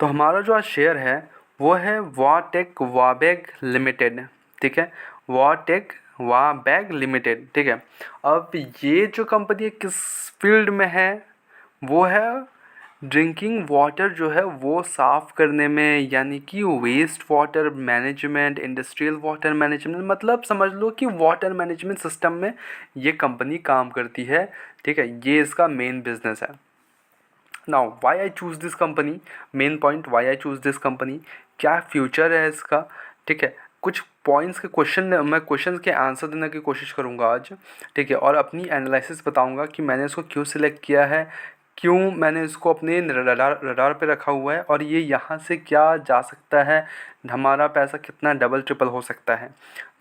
तो हमारा जो आज शेयर है वो है वाटेक वाबैग लिमिटेड, ठीक है, वाटेक वाबैग लिमिटेड, ठीक है। अब ये जो कंपनी किस फील्ड में है, वो है ड्रिंकिंग वाटर जो है वो साफ़ करने में, यानी कि waste water management, industrial water management, मतलब समझ लो कि वाटर मैनेजमेंट सिस्टम में ये कंपनी काम करती है, ठीक है। ये इसका मेन बिजनेस है। Now why I choose this company, main point why I choose this company, क्या फ्यूचर है इसका, ठीक है। कुछ पॉइंट्स के क्वेश्चन मैं क्वेश्चन के आंसर देने की कोशिश करूँगा आज, ठीक है, और अपनी एनालिसिस बताऊँगा कि मैंने इसको क्यों सिलेक्ट किया है, क्यों मैंने इसको अपने रडार पे रखा हुआ है, और ये यहाँ से क्या जा सकता है, हमारा पैसा कितना डबल ट्रिपल हो सकता है।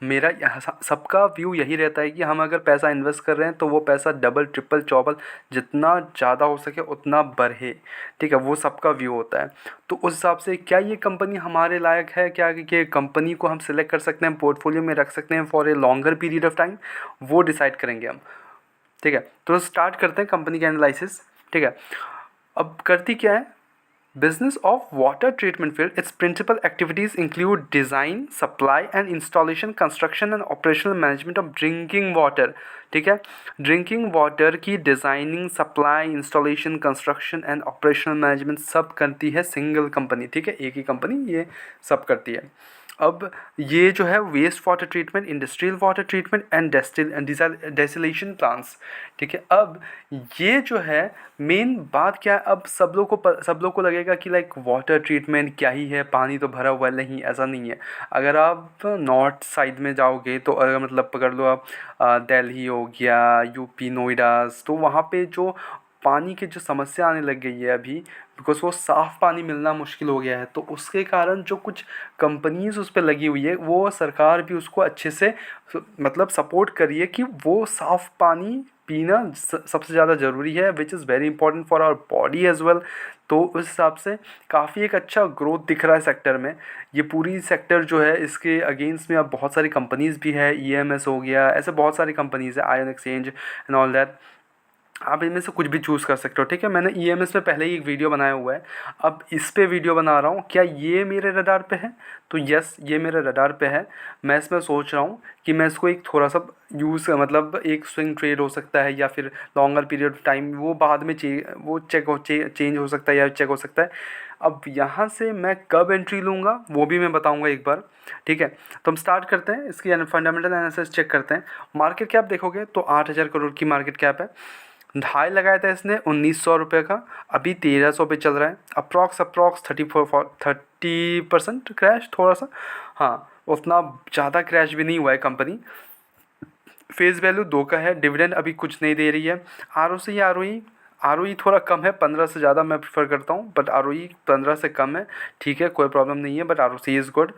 मेरा यहाँ सबका व्यू यही रहता है कि हम अगर पैसा इन्वेस्ट कर रहे हैं तो वो पैसा डबल ट्रिपल चौबल जितना ज़्यादा हो सके उतना बढ़े, ठीक है, वो सबका व्यू होता है। तो उस हिसाब से क्या ये कंपनी हमारे लायक है, क्या ये कंपनी को हम सिलेक्ट कर सकते हैं, पोर्टफोलियो में रख सकते हैं for a longer period of time, वो डिसाइड करेंगे हम, ठीक है। तो स्टार्ट करते हैं कंपनी का एनालिसिस, ठीक है। अब करती क्या है, business of water treatment field, its principal activities include design, supply and installation, construction and operational management of drinking water, ठीक है। ड्रिंकिंग वाटर की designing, supply, installation, construction and operational management सब करती है सिंगल कंपनी, ठीक है, एक ही company ये सब करती है। अब ये जो है waste water treatment, industrial water treatment and desalination plants, ठीक है। अब ये जो है मेन बात क्या है, अब सब लोग को लगेगा कि लाइक वाटर ट्रीटमेंट क्या ही है, पानी तो भरा हुआ है, नहीं ऐसा नहीं है। अगर आप नॉर्थ साइड में जाओगे तो अगर मतलब पकड़ लो आप दिल्ली हो गया, यूपी नोएडा, तो वहाँ पे जो पानी की जो समस्या आने लग गई है अभी, बिकॉज वो साफ़ पानी मिलना मुश्किल हो गया है, तो उसके कारण जो कुछ कंपनीज़ उस पर लगी हुई है, वो सरकार भी उसको अच्छे से मतलब सपोर्ट करिए कि वो साफ़ पानी पीना सबसे ज़्यादा ज़रूरी है, which is very important for our body as well. तो उस हिसाब से काफ़ी एक अच्छा ग्रोथ दिख रहा है सेक्टर में। ये पूरी सेक्टर जो है इसके अगेंस्ट में अब बहुत सारी कंपनीज़ भी है, ईएमएस हो गया, ऐसे बहुत सारी कंपनीज़ है, ion exchange and all that. आप इनमें से कुछ भी चूज़ कर सकते हो, ठीक है। मैंने ईएमएस में पहले ही एक वीडियो बनाया हुआ है, अब इस पे वीडियो बना रहा हूँ। क्या ये मेरे रडार पे है, तो यस ये मेरे रडार पे है। मैं इसमें सोच रहा हूँ कि मैं इसको एक थोड़ा सा यूज़, मतलब एक स्विंग ट्रेड हो सकता है या फिर लॉन्गर पीरियड ऑफ टाइम, वो बाद में चेंज हो सकता है या चेक हो सकता है। अब यहाँ से मैं कब एंट्री लूँगा वो भी मैं बताऊँगा एक बार, ठीक है। तो हम स्टार्ट करते हैं, इसकी फंडामेंटल एनालिसिस चेक करते हैं। मार्केट कैप देखोगे तो 8,000 करोड़ की मार्केट कैप है। ढाई लगाया था इसने 1,900 रुपये का, अभी 1,300 पे चल रहा है। अप्रॉक्स 30% क्रैश थोड़ा सा, हाँ उतना ज़्यादा क्रैश भी नहीं हुआ है कंपनी। फेस वैल्यू 2 का है, डिविडेंड अभी कुछ नहीं दे रही है। आर थोड़ा कम है, 15 से ज़्यादा मैं प्रेफर करता हूँ, बट आर 15 से कम है, ठीक है, कोई प्रॉब्लम नहीं है, बट आर इज़ गुड।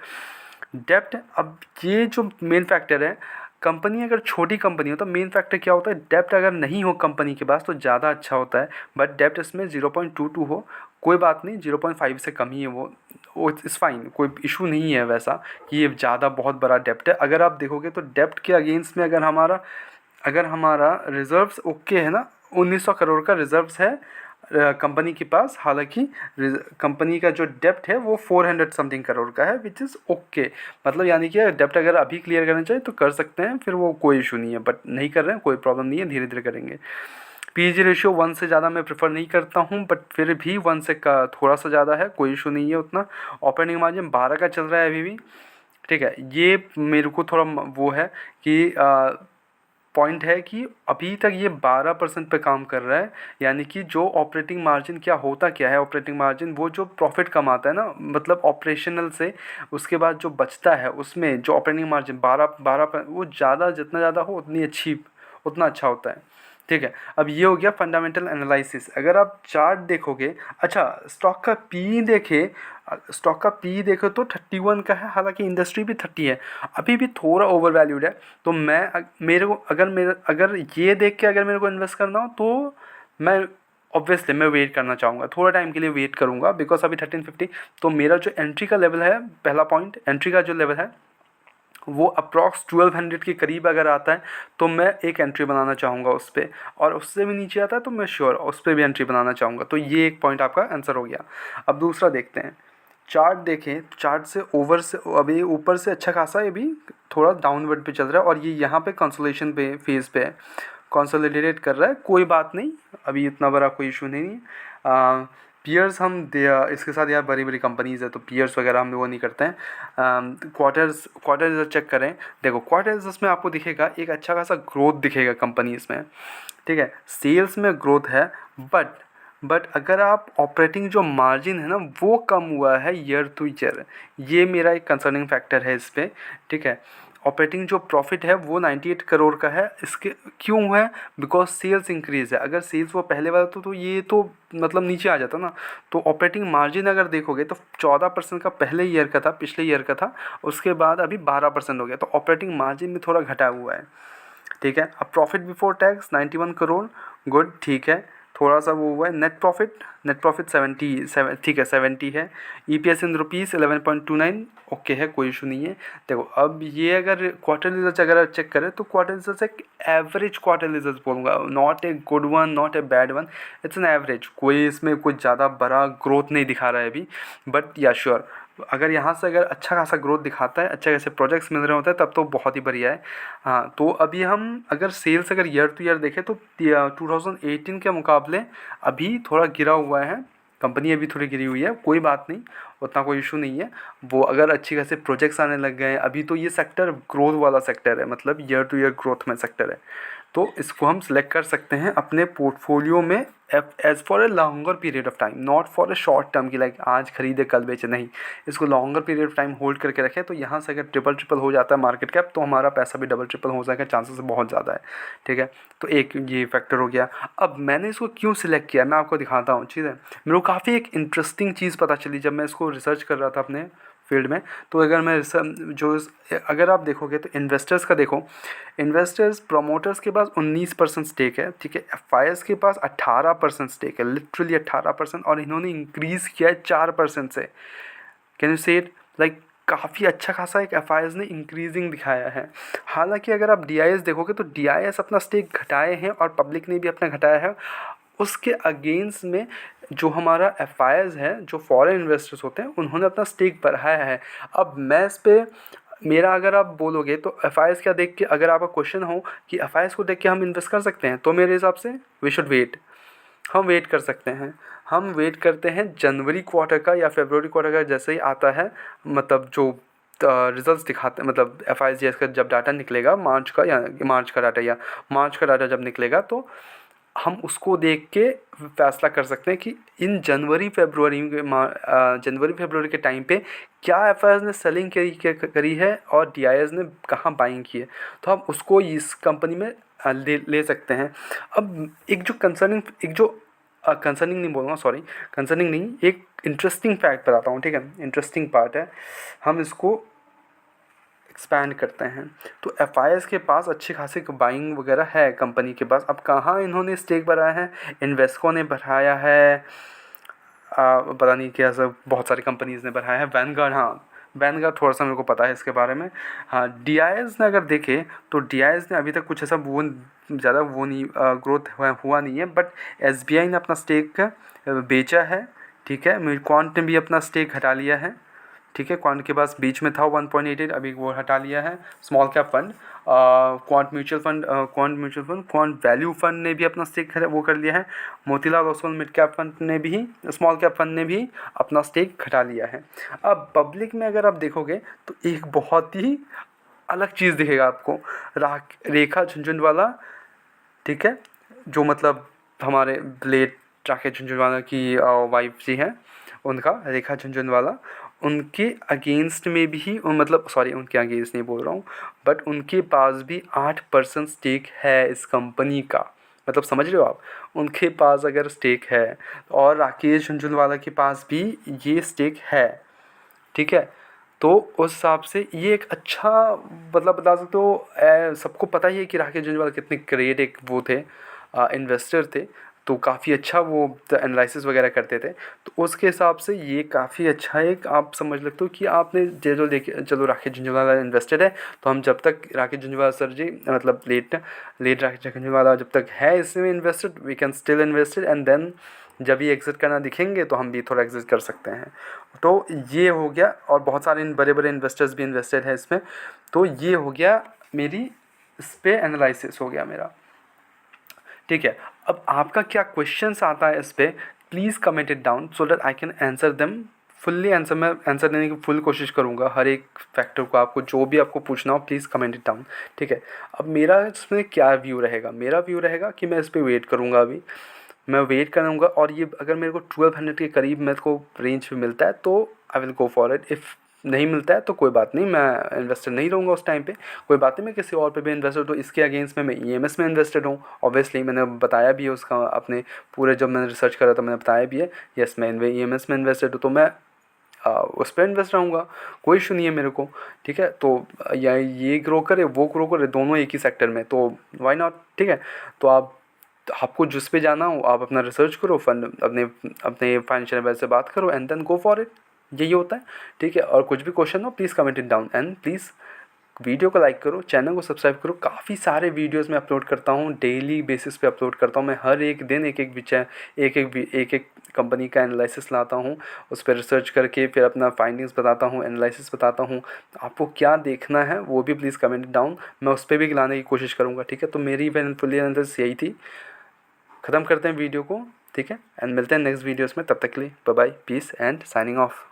डेप्ट, अब ये जो मेन फैक्टर है, कंपनी अगर छोटी कंपनी हो तो मेन फैक्टर क्या होता है, डेप्ट अगर नहीं हो कंपनी के पास तो ज़्यादा अच्छा होता है। बट डेप्ट इसमें 0.22 हो, कोई बात नहीं, 0.5 से कम ही है वो इट्स फाइन, कोई इशू नहीं है वैसा कि ये ज़्यादा बहुत बड़ा डेप्ट है। अगर आप देखोगे तो डेप्ट के अगेंस्ट में अगर हमारा रिजर्व्स ओके है ना, 1,900 करोड़ का रिजर्व्स है कंपनी के पास। हालांकि कंपनी का जो डेप्ट है वो 400 समथिंग करोड़ का है, विच इज़ ओके, मतलब यानी कि डेप्ट अगर अभी क्लियर करना चाहिए तो कर सकते हैं, फिर वो कोई इशू नहीं है, बट नहीं कर रहे हैं कोई प्रॉब्लम नहीं है, धीरे धीरे करेंगे। पीजी रेशियो 1 से ज़्यादा मैं प्रेफर नहीं करता हूँ, बट फिर भी 1 से का थोड़ा सा ज़्यादा है, कोई इशू नहीं है उतना। ऑपरेटिंग मार्जिन 12 का चल रहा है अभी भी, ठीक है। ये मेरे को थोड़ा वो है कि पॉइंट है कि अभी तक ये 12% पे काम कर रहा है, यानी कि जो ऑपरेटिंग मार्जिन क्या है ऑपरेटिंग मार्जिन, वो जो प्रॉफिट कमाता है ना, मतलब ऑपरेशनल से उसके बाद जो बचता है उसमें जो ऑपरेटिंग मार्जिन 12 वो ज़्यादा, जितना ज़्यादा हो उतना अच्छा होता है, ठीक है। अब ये हो गया फंडामेंटल एनालिसिस। अगर आप चार्ट देखोगे, अच्छा स्टॉक का पी देखो तो 31 का है, हालांकि इंडस्ट्री भी 30 है, अभी भी थोड़ा ओवर वैल्यूड है। तो अगर ये देख के अगर मेरे को इन्वेस्ट करना हो तो मैं ऑब्वियसली मैं वेट करना चाहूँगा, थोड़ा टाइम के लिए वेट करूँगा, बिकॉज अभी 1350। तो मेरा जो एंट्री का लेवल है, पहला पॉइंट एंट्री का जो लेवल है वो अप्रॉक्स 1200 के करीब अगर आता है तो मैं एक एंट्री बनाना चाहूँगा उस पर, और उससे भी नीचे आता है तो मैं श्योर उस पर भी एंट्री बनाना चाहूँगा। तो ये एक पॉइंट आपका आंसर हो गया। अब दूसरा देखते हैं, चार्ट देखें, चार्ट से ओवर से अभी ऊपर से अच्छा खासा ये भी थोड़ा डाउनवर्ड पे चल रहा है, और ये यहाँ पे कंसोलिडेशन पे फेज़ पे है, कंसोलिडेट कर रहा है। कोई बात नहीं, अभी इतना बड़ा कोई इशू नहीं है। पीयर्स हम इसके साथ यार बड़ी बड़ी कंपनीज़ है तो पीयर्स वगैरह हम वो नहीं करते हैं। क्वार्टर्स क्वार्टर चेक करें, देखो क्वार्टर्स में आपको दिखेगा एक अच्छा खासा ग्रोथ दिखेगा कंपनीज़ में, ठीक है, सेल्स में ग्रोथ है, बट अगर आप ऑपरेटिंग जो मार्जिन है ना वो कम हुआ है ईयर टू ईयर, ये मेरा एक कंसर्निंग फैक्टर है इस पर, ठीक है। ऑपरेटिंग जो प्रॉफिट है वो 98 करोड़ का है, इसके क्यों हुआ है, बिकॉज सेल्स इंक्रीज़ है। अगर सेल्स वो पहले वाला तो ये तो मतलब नीचे आ जाता ना। तो ऑपरेटिंग मार्जिन अगर देखोगे तो 14% का पहले ईयर का था, पिछले ईयर का था, उसके बाद अभी 12% हो गया, तो ऑपरेटिंग मार्जिन में थोड़ा घटा हुआ है, ठीक है। अब profit before tax 91 crore, good, ठीक है, थोड़ा सा वो हुआ है। नेट प्रॉफिट 70, ठीक है 70 है। EPS इन रुपीज़ 11.29, ओके है, कोई इशू नहीं है। देखो अब ये अगर क्वार्टर रिजल्ट अगर आप चेक करें तो क्वार्टर रिजल्ट एक एवरेज क्वार्टर रिजल्ट बोलूँगा, not a good one, not a bad one, it's an average. कोई इसमें कुछ ज़्यादा बड़ा ग्रोथ नहीं दिखा रहा है अभी, बट या श्योर अगर यहाँ से अगर अच्छा खासा ग्रोथ दिखाता है, अच्छे खासे प्रोजेक्ट्स मिल रहे होते हैं, तब तो बहुत ही बढ़िया है। हाँ, तो अभी हम अगर सेल्स अगर ईयर टू ईयर देखें तो 2018 के मुकाबले अभी थोड़ा गिरा हुआ है, कंपनी अभी थोड़ी गिरी हुई है, कोई बात नहीं, उतना कोई इशू नहीं है। वो अगर अच्छी खासे प्रोजेक्ट्स आने लग गए हैं अभी, तो ये सेक्टर ग्रोथ वाला सेक्टर है, मतलब ईयर टू ईयर ग्रोथ में सेक्टर है, तो इसको हम सिलेक्ट कर सकते हैं अपने पोर्टफोलियो में as for a longer period of time, not for a short term की लाइक आज खरीदे कल बेचे, नहीं, इसको longer period of time hold करके रखें। तो यहाँ से अगर ट्रिपल हो जाता है मार्केट कैप तो हमारा पैसा भी डबल ट्रिपल हो जाएगा, चांसेस बहुत ज़्यादा है, ठीक है। तो एक ये फैक्टर हो गया। अब मैंने इसको क्यों सिलेक्ट किया मैं आपको दिखाता हूँ, ठीक है। मेरे को काफ़ी एक इंटरेस्टिंग चीज़ पता चली जब मैं इसको रिसर्च कर रहा था अपने फील्ड में। तो अगर मैं अगर आप देखोगे तो इन्वेस्टर्स का देखो, इन्वेस्टर्स प्रमोटर्स के पास 19% स्टेक है, ठीक है, एफआईएस के पास 18% स्टेक है, लिटरली 18%, और इन्होंने इंक्रीज़ किया है 4% से। कैन यू से इट, लाइक काफ़ी अच्छा खासा एक एफआईएस ने इंक्रीजिंग दिखाया है। हालांकि अगर आप डीआईएस देखोगे तो डीआईएस अपना स्टेक घटाए हैं और पब्लिक ने भी अपना घटाया है, उसके अगेंस्ट में जो हमारा एफआईएस है, जो फॉरेन इन्वेस्टर्स होते हैं, उन्होंने अपना स्टेक बढ़ाया है। अब मैं इस पर मेरा अगर आप बोलोगे तो एफआईएस क्या देख के, अगर आपका क्वेश्चन हो कि एफआईएस को देख के हम इन्वेस्ट कर सकते हैं, तो मेरे हिसाब से वी शुड वेट, हम वेट कर सकते हैं। हम वेट करते हैं जनवरी क्वार्टर का या फरवरी क्वार्टर का, जैसे ही आता है, मतलब जो रिजल्ट्स दिखाते हैं, मतलब एफआईएस का जब डाटा निकलेगा मार्च का, या मार्च का डाटा जब निकलेगा, तो हम उसको देख के फैसला कर सकते हैं कि इन जनवरी फरवरी के टाइम पे क्या एफआईएस ने सेलिंग करी है और डीआईएस ने कहाँ बाइंग की है, तो हम उसको इस कंपनी में ले सकते हैं। अब एक जो कंसर्निंग नहीं बोलूँगा, सॉरी, कंसर्निंग नहीं, एक इंटरेस्टिंग फैक्ट बताता हूँ, ठीक है, इंटरेस्टिंग पार्ट है, हम इसको एक्सपैंड करते हैं। तो एफआईएस के पास अच्छी खासी बाइंग वगैरह है कंपनी के पास। अब कहाँ इन्होंने स्टेक बढ़ाया है, इन्वेस्को ने बढ़ाया है, पता नहीं क्या सब, बहुत सारी कंपनीज़ ने बढ़ाया है, वैनगार्ड, हाँ वैनगार्ड थोड़ा सा मेरे को पता है इसके बारे में। हाँ, डीआईएस ने अगर देखें तो डीआईएस ने अभी तक कुछ ऐसा वो ज़्यादा वो नहीं ग्रोथ हुआ नहीं है, बट एसबीआई ने अपना स्टेक बेचा है, ठीक है, क्वांट ने भी अपना स्टेक हटा लिया है, ठीक है, क्वांट के पास बीच में था 1.88, अभी वो हटा लिया है। Small cap fund, quant value fund ने भी अपना स्टेक वो कर लिया है। Motilal Oswal mid cap fund ने भी, स्मॉल कैप फंड ने भी अपना स्टेक घटा लिया है। अब पब्लिक में अगर आप देखोगे तो एक बहुत ही अलग चीज़ दिखेगा आपको, रेखा झुनझुनवाला, ठीक है, जो मतलब हमारे लेट राकेश झुनझुनवाला की वाइफ जी हैं, उनका, रेखा झुनझुनवाला, उनके अगेंस्ट में भी, मतलब सॉरी उनके अगेंस्ट नहीं बोल रहा हूँ, बट उनके पास भी 8% स्टेक है इस कंपनी का, मतलब समझ रहे हो आप, उनके पास अगर स्टेक है, और राकेश झुनझुनवाला के पास भी ये स्टेक है, ठीक है। तो उस हिसाब से ये एक अच्छा, मतलब बता सकते हो, सबको पता ही है कि राकेश झुनझुनवाला कितने ग्रेट एक वो थे, इन्वेस्टर थे। तो काफ़ी अच्छा वो एनालिसिस वगैरह करते थे। तो उसके हिसाब से ये काफ़ी अच्छा एक आप समझ सकते हो कि आपने जो देखे, चलो राकेश झुंझुनवाला इन्वेस्टेड है, तो हम जब तक राकेश झुंझुनवाला सर जी मतलब लेट राकेश झुंझुनवाला जब तक है इसमें invested, we can still invested, and then जब ये एग्ज़िट करना दिखेंगे तो हम भी थोड़ा एग्ज़िट कर सकते हैं। तो ये हो गया, और बहुत सारे बड़े बड़े इन्वेस्टर्स भी इन्वेस्टेड हैं इसमें। तो ये हो गया मेरी इस पर एनालिसिस हो गया मेरा, ठीक है। अब आपका क्या क्वेश्चंस आता है इस पर, please comment it down so that I can answer them fully. Answer मैं आंसर देने की फुल कोशिश करूँगा हर एक फैक्टर को, आपको जो भी आपको पूछना हो प्लीज़ कमेंट इट डाउन, ठीक है। अब मेरा इसमें क्या व्यू रहेगा, मेरा व्यू रहेगा कि मैं इस पर वेट करूँगा, अभी मैं वेट करूँगा, और ये अगर मेरे को 1200 के करीब मेरे को रेंज में मिलता है तो I will go for it. If नहीं मिलता है तो कोई बात नहीं, मैं इन्वेस्टेड नहीं रहूँगा उस टाइम पे, कोई बात नहीं, मैं किसी और पे भी इन्वेस्टेड हूँ। इसके अगेंस्ट में मैं ईएमएस में इन्वेस्टेड हूँ, ऑब्वियसली मैंने बताया भी है उसका अपने पूरे, जब मैंने रिसर्च करा था मैंने बताया भी है, यस मैं ईएमएस में इन्वेस्टेड हूँ, तो मैं उस पर इन्वेस्ट रहूँगा, कोई इशू नहीं है मेरे को, ठीक है। तो या ये ग्रो करे वो ग्रो करे, दोनों एक ही सेक्टर में, तो वाई नॉट, ठीक है। तो आपको जिस पे जाना हो आप अपना रिसर्च करो, फंड अपने अपने फाइनेंशियल एडवाइजर से बात करो, and then go for it, यही होता है, ठीक है। और कुछ भी क्वेश्चन हो please comment it down, and please video को लाइक करो, चैनल को सब्सक्राइब करो। काफ़ी सारे वीडियोस मैं अपलोड करता हूँ, डेली बेसिस पे अपलोड करता हूँ मैं, हर एक दिन एक एक विषय, एक कंपनी का एनालिसिस लाता हूँ, उस पर रिसर्च करके फिर अपना फाइंडिंग्स बताता हूँ, एनालिसिस बताता हूँ। आपको क्या देखना है वो भी प्लीज़ कमेंट डाउन, मैं उस पर भी लाने की कोशिश करूँगा, ठीक है। तो मेरी फुल्ली एनालिसिस यही थी। ख़त्म करते हैं वीडियो को, ठीक है, एंड मिलते हैं नेक्स्ट वीडियोस में, तब तक के लिए bye bye, peace and signing of.